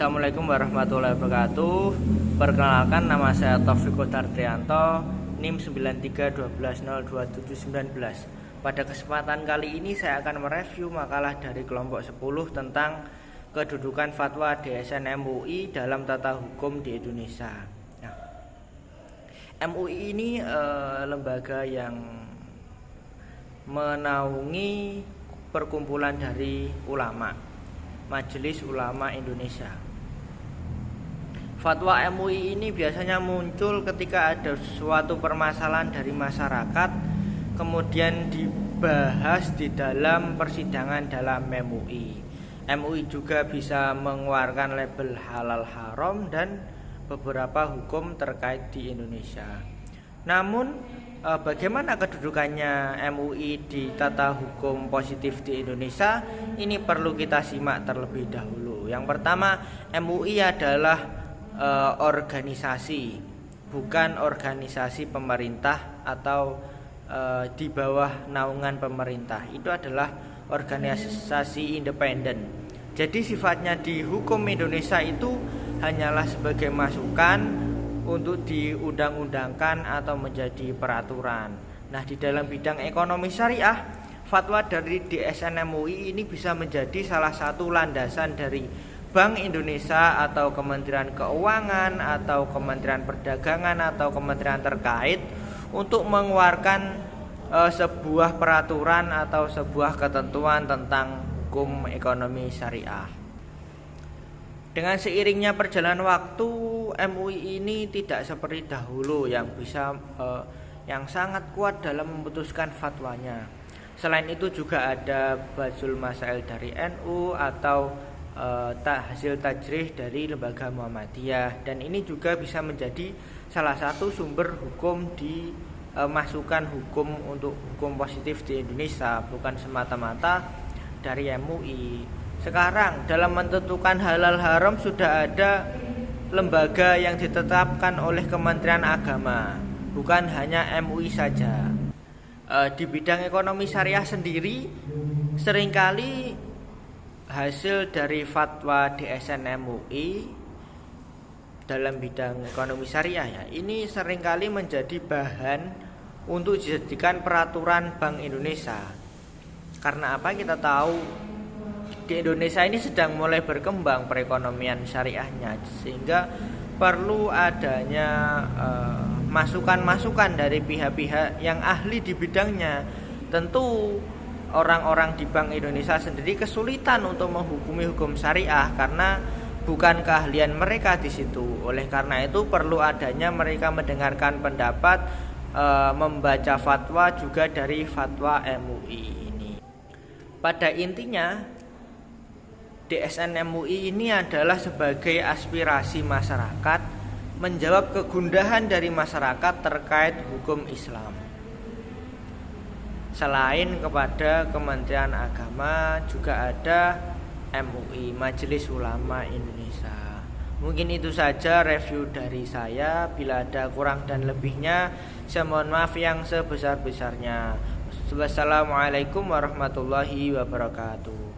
Assalamualaikum warahmatullahi wabarakatuh. Perkenalkan, nama saya Taufik Dartrianto, NIM 9312022719. Pada kesempatan kali ini saya akan mereview makalah dari kelompok 10 tentang kedudukan fatwa DSN MUI dalam tata hukum di Indonesia. Nah, MUI ini lembaga yang menaungi perkumpulan dari ulama, Majelis Ulama Indonesia. Fatwa MUI ini biasanya muncul ketika ada suatu permasalahan dari masyarakat, kemudian dibahas di dalam persidangan dalam MUI. MUI juga bisa mengeluarkan label halal haram dan beberapa hukum terkait di Indonesia. Namun bagaimana kedudukannya MUI di tata hukum positif di Indonesia? Ini perlu kita simak terlebih dahulu. Yang pertama, MUI adalah organisasi, bukan organisasi pemerintah atau di bawah naungan pemerintah. Itu adalah organisasi independen. Jadi sifatnya di hukum Indonesia itu hanyalah sebagai masukan untuk diundang-undangkan atau menjadi peraturan. Nah, di dalam bidang ekonomi syariah, fatwa dari DSN MUI ini bisa menjadi salah satu landasan dari Bank Indonesia atau Kementerian Keuangan atau Kementerian Perdagangan atau kementerian terkait untuk mengeluarkan sebuah peraturan atau sebuah ketentuan tentang hukum ekonomi syariah. Dengan seiringnya perjalanan waktu, MUI ini tidak seperti dahulu yang yang sangat kuat dalam memutuskan fatwanya. Selain itu juga ada Bazul Masail dari NU atau hasil tajrih dari lembaga Muhammadiyah, dan ini juga bisa menjadi salah satu sumber hukum di masukan hukum untuk hukum positif di Indonesia, bukan semata-mata dari MUI. Sekarang dalam menentukan halal haram sudah ada lembaga yang ditetapkan oleh Kementerian Agama, bukan hanya MUI saja. Di bidang ekonomi syariah sendiri, seringkali hasil dari fatwa DSN MUI dalam bidang ekonomi syariah ini seringkali menjadi bahan untuk dijadikan peraturan Bank Indonesia. Karena apa? Kita tahu di Indonesia ini sedang mulai berkembang perekonomian syariahnya, sehingga perlu adanya masukan-masukan dari pihak-pihak yang ahli di bidangnya. Tentu orang-orang di Bank Indonesia sendiri kesulitan untuk menghukumi hukum syariah karena bukan keahlian mereka di situ. Oleh karena itu perlu adanya mereka mendengarkan pendapat, membaca fatwa juga dari fatwa MUI ini. Pada intinya, DSN MUI ini adalah sebagai aspirasi masyarakat, menjawab kegundahan dari masyarakat terkait hukum Islam. Selain kepada Kementerian Agama, juga ada MUI, Majelis Ulama Indonesia. Mungkin itu saja review dari saya. Bila ada kurang dan lebihnya, saya mohon maaf yang sebesar-besarnya. Wassalamualaikum warahmatullahi wabarakatuh.